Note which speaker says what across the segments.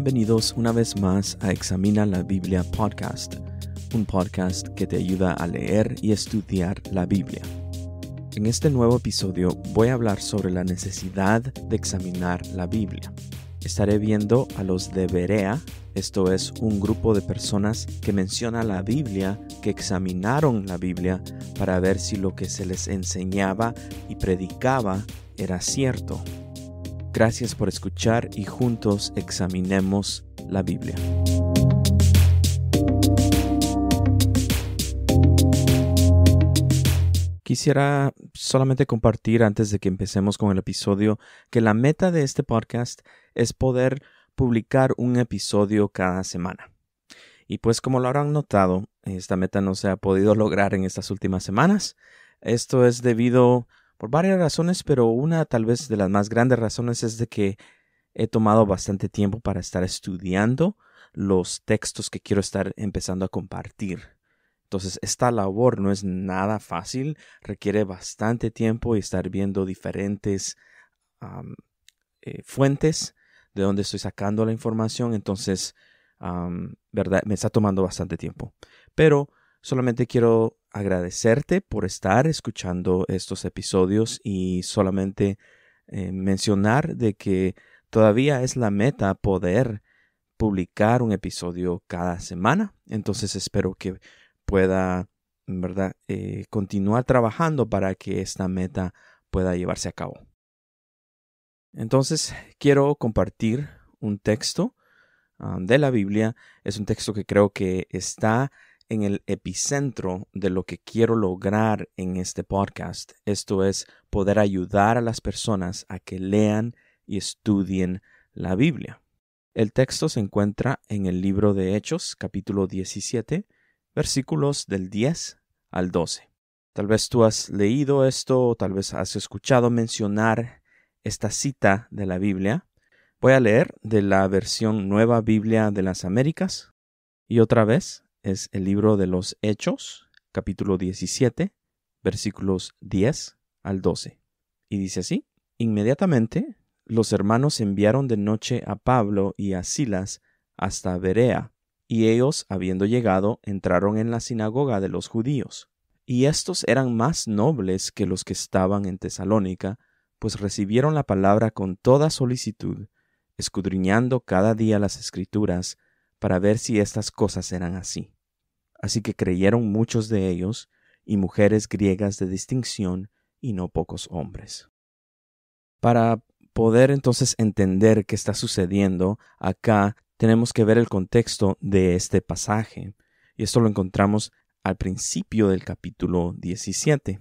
Speaker 1: Bienvenidos una vez más a Examina la Biblia Podcast, un podcast que te ayuda a leer y estudiar la Biblia. En este nuevo episodio voy a hablar sobre la necesidad de examinar la Biblia. Estaré viendo a los de Berea, esto es un grupo de personas que menciona la Biblia, que examinaron la Biblia para ver si lo que se les enseñaba y predicaba era cierto. Gracias por escuchar y juntos examinemos la Biblia. Quisiera solamente compartir antes de que empecemos con el episodio que la meta de este podcast es poder publicar un episodio cada semana. Y pues como lo habrán notado, esta meta no se ha podido lograr en estas últimas semanas. Esto es debido por varias razones, pero una tal vez de las más grandes razones es de que he tomado bastante tiempo para estar estudiando los textos que quiero estar empezando a compartir. Entonces, esta labor no es nada fácil, requiere bastante tiempo y estar viendo diferentes fuentes de donde estoy sacando la información. Entonces, verdad, me está tomando bastante tiempo. Pero solamente quiero agradecerte por estar escuchando estos episodios y solamente mencionar de que todavía es la meta poder publicar un episodio cada semana. Entonces espero que pueda, ¿verdad?, continuar trabajando para que esta meta pueda llevarse a cabo. Entonces quiero compartir un texto de la Biblia. Es un texto que creo que está en el epicentro de lo que quiero lograr en este podcast. Esto es poder ayudar a las personas a que lean y estudien la Biblia. El texto se encuentra en el libro de Hechos, capítulo 17, versículos del 10 al 12. Tal vez tú has leído esto o tal vez has escuchado mencionar esta cita de la Biblia. Voy a leer de la versión Nueva Biblia de las Américas y otra vez es el libro de los Hechos, capítulo 17, versículos 10 al 12. Y dice así: Inmediatamente los hermanos enviaron de noche a Pablo y a Silas hasta Berea, y ellos, habiendo llegado, entraron en la sinagoga de los judíos. Y estos eran más nobles que los que estaban en Tesalónica, pues recibieron la palabra con toda solicitud, escudriñando cada día las Escrituras, para ver si estas cosas eran así. Así que creyeron muchos de ellos, y mujeres griegas de distinción, y no pocos hombres. Para poder entonces entender qué está sucediendo acá, tenemos que ver el contexto de este pasaje. Y esto lo encontramos al principio del capítulo 17.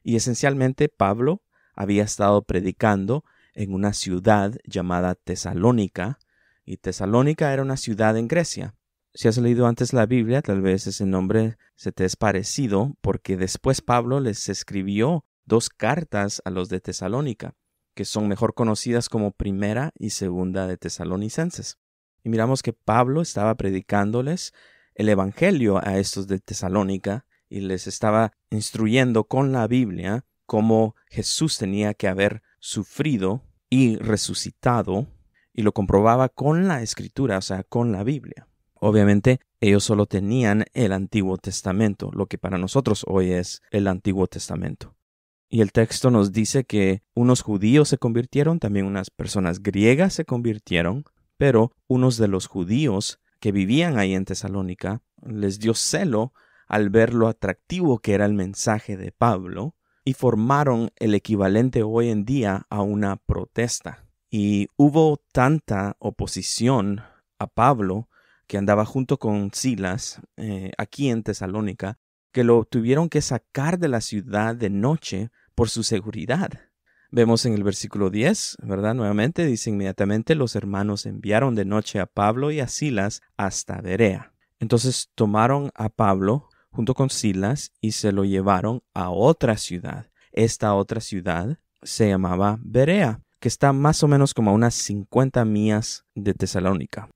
Speaker 1: Y esencialmente Pablo había estado predicando en una ciudad llamada Tesalónica, y Tesalónica era una ciudad en Grecia. Si has leído antes la Biblia, tal vez ese nombre se te es parecido, porque después Pablo les escribió 2 cartas a los de Tesalónica, que son mejor conocidas como Primera y Segunda de Tesalonicenses. Y miramos que Pablo estaba predicándoles el Evangelio a estos de Tesalónica y les estaba instruyendo con la Biblia cómo Jesús tenía que haber sufrido y resucitado, y lo comprobaba con la Escritura, o sea, con la Biblia. Obviamente, ellos solo tenían el Antiguo Testamento, lo que para nosotros hoy es el Antiguo Testamento. Y el texto nos dice que unos judíos se convirtieron, también unas personas griegas se convirtieron, pero unos de los judíos que vivían ahí en Tesalónica les dio celo al ver lo atractivo que era el mensaje de Pablo y formaron el equivalente hoy en día a una protesta. Y hubo tanta oposición a Pablo, que andaba junto con Silas aquí en Tesalónica, que lo tuvieron que sacar de la ciudad de noche por su seguridad. Vemos en el versículo 10, ¿verdad? Nuevamente dice: inmediatamente los hermanos enviaron de noche a Pablo y a Silas hasta Berea. Entonces tomaron a Pablo junto con Silas y se lo llevaron a otra ciudad. Esta otra ciudad se llamaba Berea, que está más o menos como a unas 50 millas de Tesalónica.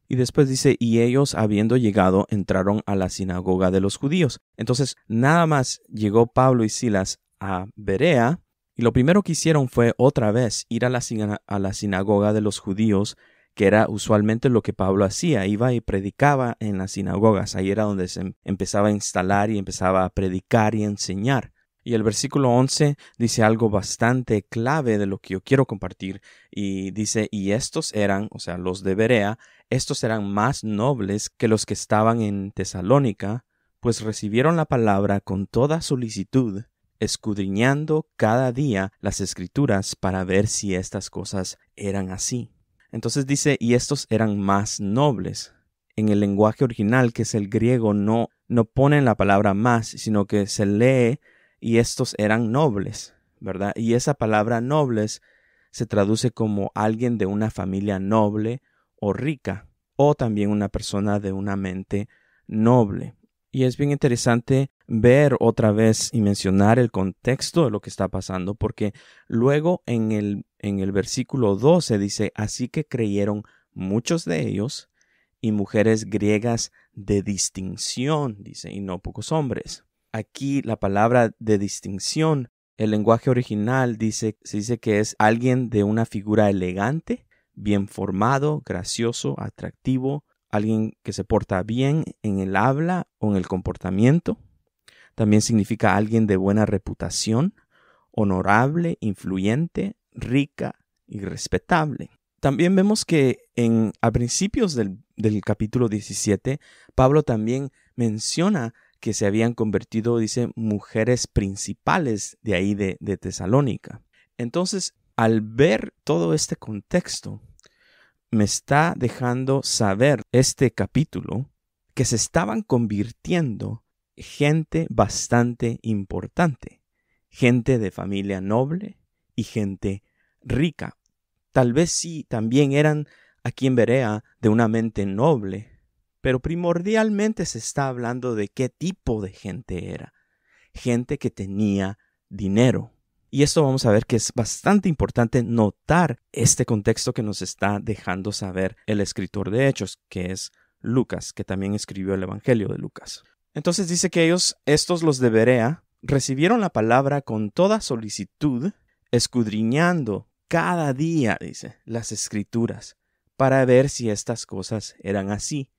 Speaker 1: Y después dice: y ellos, habiendo llegado, entraron a la sinagoga de los judíos. Entonces, nada más llegó Pablo y Silas a Berea, y lo primero que hicieron fue otra vez ir a la sinagoga de los judíos, que era usualmente lo que Pablo hacía. Iba y predicaba en las sinagogas. Ahí era donde se empezaba a instalar y empezaba a predicar y enseñar. Y el versículo 11 dice algo bastante clave de lo que yo quiero compartir. Y dice, y estos eran, o sea, los de Berea, estos eran más nobles que los que estaban en Tesalónica, pues recibieron la palabra con toda solicitud, escudriñando cada día las Escrituras para ver si estas cosas eran así. Entonces dice, y estos eran más nobles. En el lenguaje original, que es el griego, no ponen la palabra más, sino que se lee, y estos eran nobles, ¿verdad? Y esa palabra nobles se traduce como alguien de una familia noble o rica, o también una persona de una mente noble. Y es bien interesante ver otra vez y mencionar el contexto de lo que está pasando, porque luego en el versículo 12 dice, así que creyeron muchos de ellos y mujeres griegas de distinción, dice, y no pocos hombres. Aquí la palabra de distinción, el lenguaje original se dice que es alguien de una figura elegante, bien formado, gracioso, atractivo, alguien que se porta bien en el habla o en el comportamiento. También significa alguien de buena reputación, honorable, influyente, rica y respetable. También vemos que a principios del capítulo 17, Pablo también menciona que se habían convertido, dice, mujeres principales de ahí de Tesalónica. Entonces, al ver todo este contexto, me está dejando saber este capítulo que se estaban convirtiendo gente bastante importante, gente de familia noble y gente rica. Tal vez sí también eran aquí en Berea de una mente noble, pero primordialmente se está hablando de qué tipo de gente era. Gente que tenía dinero. Y esto vamos a ver que es bastante importante notar este contexto que nos está dejando saber el escritor de Hechos, que es Lucas, que también escribió el Evangelio de Lucas. Entonces dice que estos los de Berea, recibieron la palabra con toda solicitud, escudriñando cada día, dice, las Escrituras, para ver si estas cosas eran así.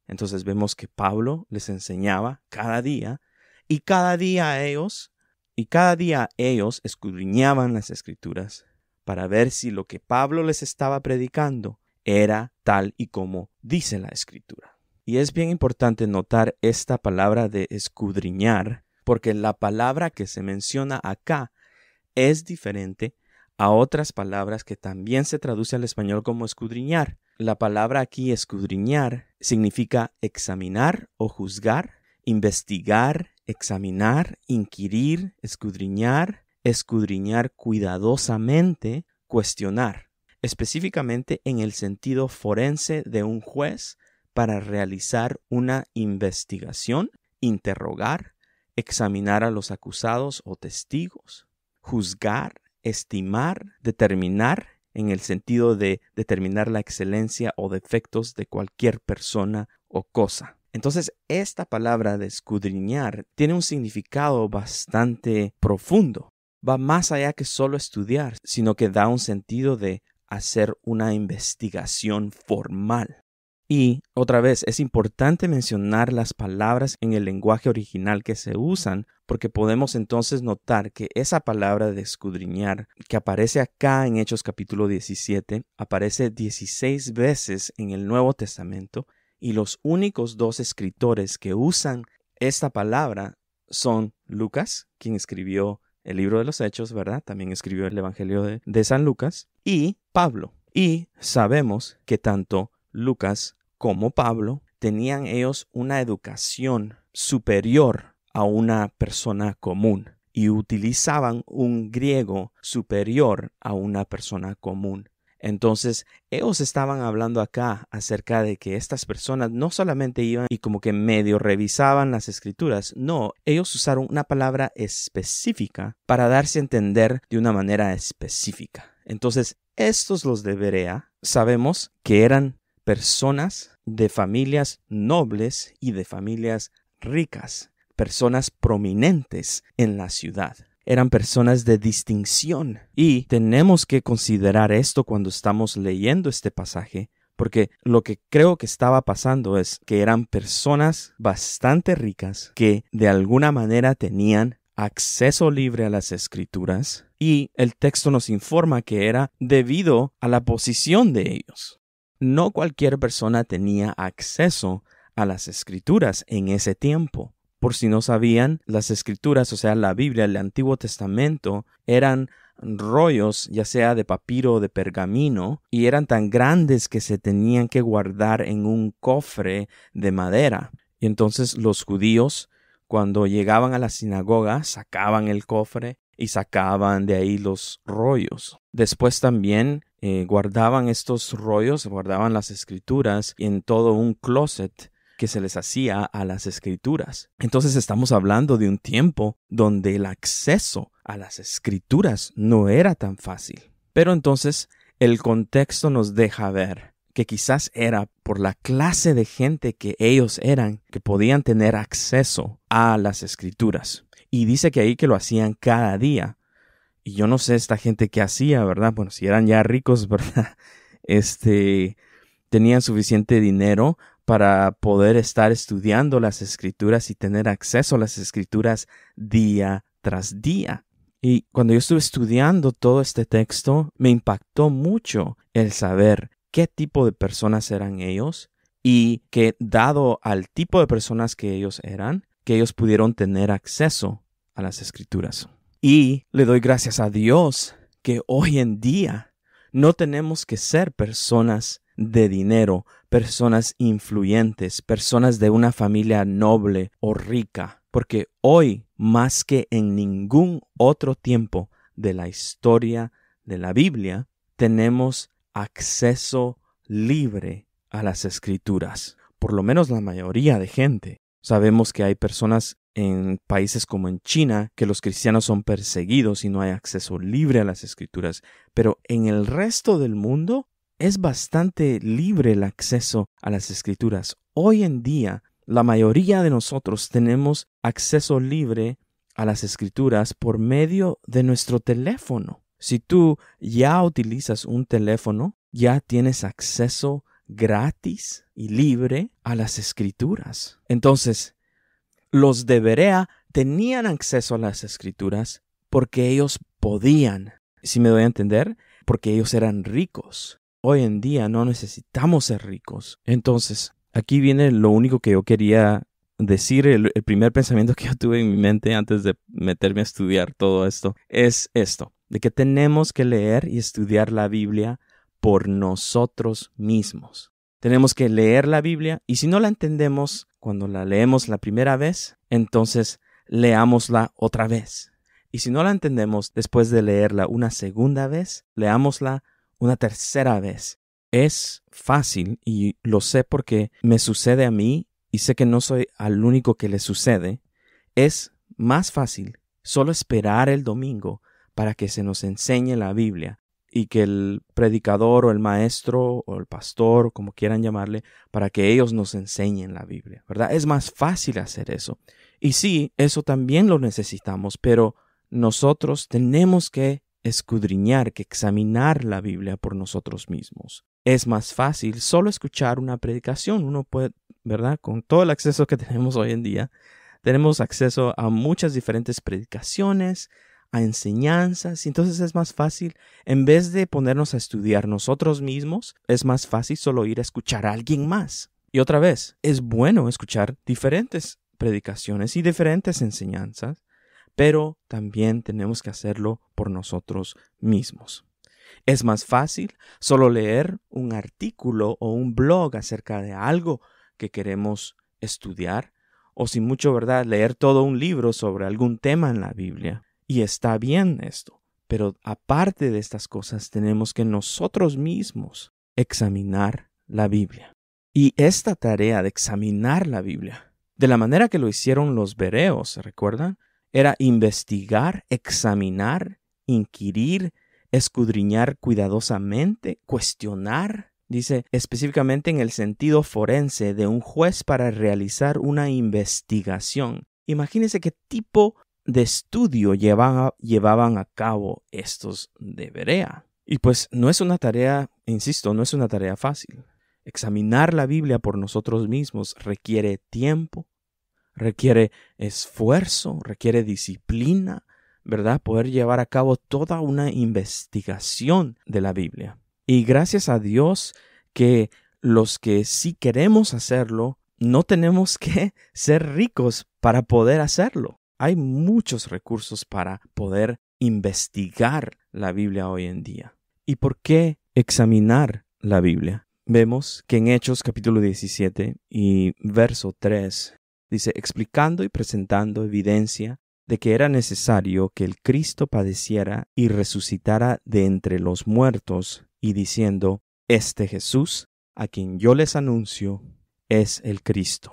Speaker 1: Entonces vemos que Pablo les enseñaba cada día, y cada día ellos escudriñaban las Escrituras para ver si lo que Pablo les estaba predicando era tal y como dice la Escritura. Y es bien importante notar esta palabra de escudriñar, porque la palabra que se menciona acá es diferente a otras palabras que también se traduce al español como escudriñar. La palabra aquí, escudriñar, significa examinar o juzgar, investigar, examinar, inquirir, escudriñar cuidadosamente, cuestionar, específicamente en el sentido forense de un juez para realizar una investigación, interrogar, examinar a los acusados o testigos, juzgar, estimar, determinar, en el sentido de determinar la excelencia o defectos de cualquier persona o cosa. Entonces, esta palabra de escudriñar tiene un significado bastante profundo. Va más allá que solo estudiar, sino que da un sentido de hacer una investigación formal. Y, otra vez, es importante mencionar las palabras en el lenguaje original que se usan, porque podemos entonces notar que esa palabra de escudriñar, que aparece acá en Hechos capítulo 17, aparece 16 veces en el Nuevo Testamento, y los únicos dos escritores que usan esta palabra son Lucas, quien escribió el libro de los Hechos, ¿verdad? También escribió el Evangelio de San Lucas, y Pablo. Y sabemos que tanto Lucas como Pablo tenían ellos una educación superior a una persona común y utilizaban un griego superior a una persona común. Entonces, ellos estaban hablando acá acerca de que estas personas no solamente iban y como que medio revisaban las escrituras, no, ellos usaron una palabra específica para darse a entender de una manera específica. Entonces, estos los de Berea, sabemos que eran personas de familias nobles y de familias ricas, personas prominentes en la ciudad. Eran personas de distinción y tenemos que considerar esto cuando estamos leyendo este pasaje, Porque lo que creo que estaba pasando es que eran personas bastante ricas que de alguna manera tenían acceso libre a las escrituras, y el texto nos informa que era debido a la posición de ellos. No cualquier persona tenía acceso a las escrituras en ese tiempo. Por si no sabían, las escrituras, o sea, la Biblia, el Antiguo Testamento, eran rollos, ya sea de papiro o de pergamino, y eran tan grandes que se tenían que guardar en un cofre de madera. Y entonces los judíos, cuando llegaban a la sinagoga, sacaban el cofre y sacaban de ahí los rollos. Después también guardaban estos rollos, guardaban las escrituras en todo un closet que se les hacía a las escrituras. Entonces estamos hablando de un tiempo donde el acceso a las escrituras no era tan fácil. Pero entonces el contexto nos deja ver que quizás era por la clase de gente que ellos eran, que podían tener acceso a las escrituras. Y dice que ahí que lo hacían cada día. Y yo no sé esta gente qué hacía, ¿verdad? Bueno, si eran ya ricos, ¿verdad? Tenían suficiente dinero para poder estar estudiando las escrituras y tener acceso a las escrituras día tras día. Y cuando yo estuve estudiando todo este texto, me impactó mucho el saber qué tipo de personas eran ellos y que, dado al tipo de personas que ellos eran, que ellos pudieron tener acceso a las escrituras. Y le doy gracias a Dios que hoy en día no tenemos que ser personas de dinero, personas influyentes, personas de una familia noble o rica, porque hoy, más que en ningún otro tiempo de la historia de la Biblia, tenemos acceso libre a las escrituras. Por lo menos la mayoría de gente. Sabemos que hay personas en países como en China que los cristianos son perseguidos y no hay acceso libre a las escrituras, pero en el resto del mundo es bastante libre el acceso a las escrituras. Hoy en día, la mayoría de nosotros tenemos acceso libre a las escrituras por medio de nuestro teléfono. Si tú ya utilizas un teléfono, ya tienes acceso gratis y libre a las escrituras. Entonces, los de Berea tenían acceso a las escrituras porque ellos podían. ¿Sí me doy a entender? Porque ellos eran ricos. Hoy en día no necesitamos ser ricos. Entonces, aquí viene lo único que yo quería decir. El primer pensamiento que yo tuve en mi mente antes de meterme a estudiar todo esto es esto, de que tenemos que leer y estudiar la Biblia por nosotros mismos. Tenemos que leer la Biblia y si no la entendemos cuando la leemos la primera vez, entonces leámosla otra vez. Y si no la entendemos después de leerla una segunda vez, leámosla una tercera vez. Es fácil y lo sé porque me sucede a mí y sé que no soy al único que le sucede. Es más fácil solo esperar el domingo para que se nos enseñe la Biblia y que el predicador o el maestro o el pastor, como quieran llamarle, para que ellos nos enseñen la Biblia, ¿verdad? Es más fácil hacer eso. Y sí, eso también lo necesitamos, pero nosotros tenemos que escudriñar, que examinar la Biblia por nosotros mismos. Es más fácil solo escuchar una predicación. Uno puede, ¿verdad? Con todo el acceso que tenemos hoy en día, tenemos acceso a muchas diferentes predicaciones, a enseñanzas, y entonces es más fácil, en vez de ponernos a estudiar nosotros mismos, es más fácil solo ir a escuchar a alguien más. Y otra vez, es bueno escuchar diferentes predicaciones y diferentes enseñanzas, pero también tenemos que hacerlo por nosotros mismos. Es más fácil solo leer un artículo o un blog acerca de algo que queremos estudiar, o sin mucho, ¿verdad?, leer todo un libro sobre algún tema en la Biblia. Y está bien esto, pero aparte de estas cosas tenemos que nosotros mismos examinar la Biblia. Y esta tarea de examinar la Biblia, de la manera que lo hicieron los bereos, ¿se recuerdan? Era investigar, examinar, inquirir, escudriñar cuidadosamente, cuestionar. Dice específicamente en el sentido forense de un juez para realizar una investigación. Imagínense qué tipo de estudio llevaban a cabo estos de Berea. Y pues no es una tarea, insisto, no es una tarea fácil. Examinar la Biblia por nosotros mismos requiere tiempo, requiere esfuerzo, requiere disciplina, ¿verdad? Poder llevar a cabo toda una investigación de la Biblia. Y gracias a Dios que los que sí queremos hacerlo, no tenemos que ser ricos para poder hacerlo. Hay muchos recursos para poder investigar la Biblia hoy en día. ¿Y por qué examinar la Biblia? Vemos que en Hechos capítulo 17 y verso 3 dice, explicando y presentando evidencia de que era necesario que el Cristo padeciera y resucitara de entre los muertos, y diciendo, este Jesús, a quien yo les anuncio, es el Cristo.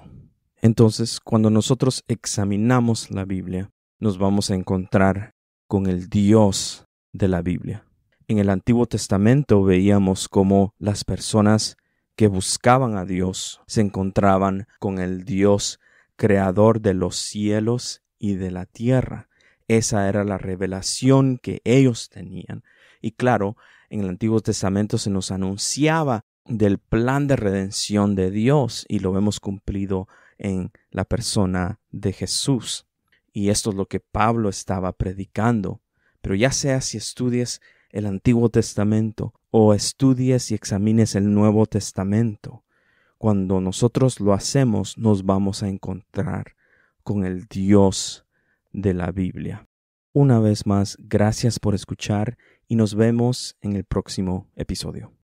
Speaker 1: Entonces, cuando nosotros examinamos la Biblia, nos vamos a encontrar con el Dios de la Biblia. En el Antiguo Testamento veíamos cómo las personas que buscaban a Dios se encontraban con el Dios creador de los cielos y de la tierra. Esa era la revelación que ellos tenían. Y claro, en el Antiguo Testamento se nos anunciaba del plan de redención de Dios y lo hemos cumplido en la persona de Jesús. Y esto es lo que Pablo estaba predicando. Pero ya sea si estudies el Antiguo Testamento o estudies y examines el Nuevo Testamento, cuando nosotros lo hacemos nos vamos a encontrar con el Dios de la Biblia. Una vez más, gracias por escuchar y nos vemos en el próximo episodio.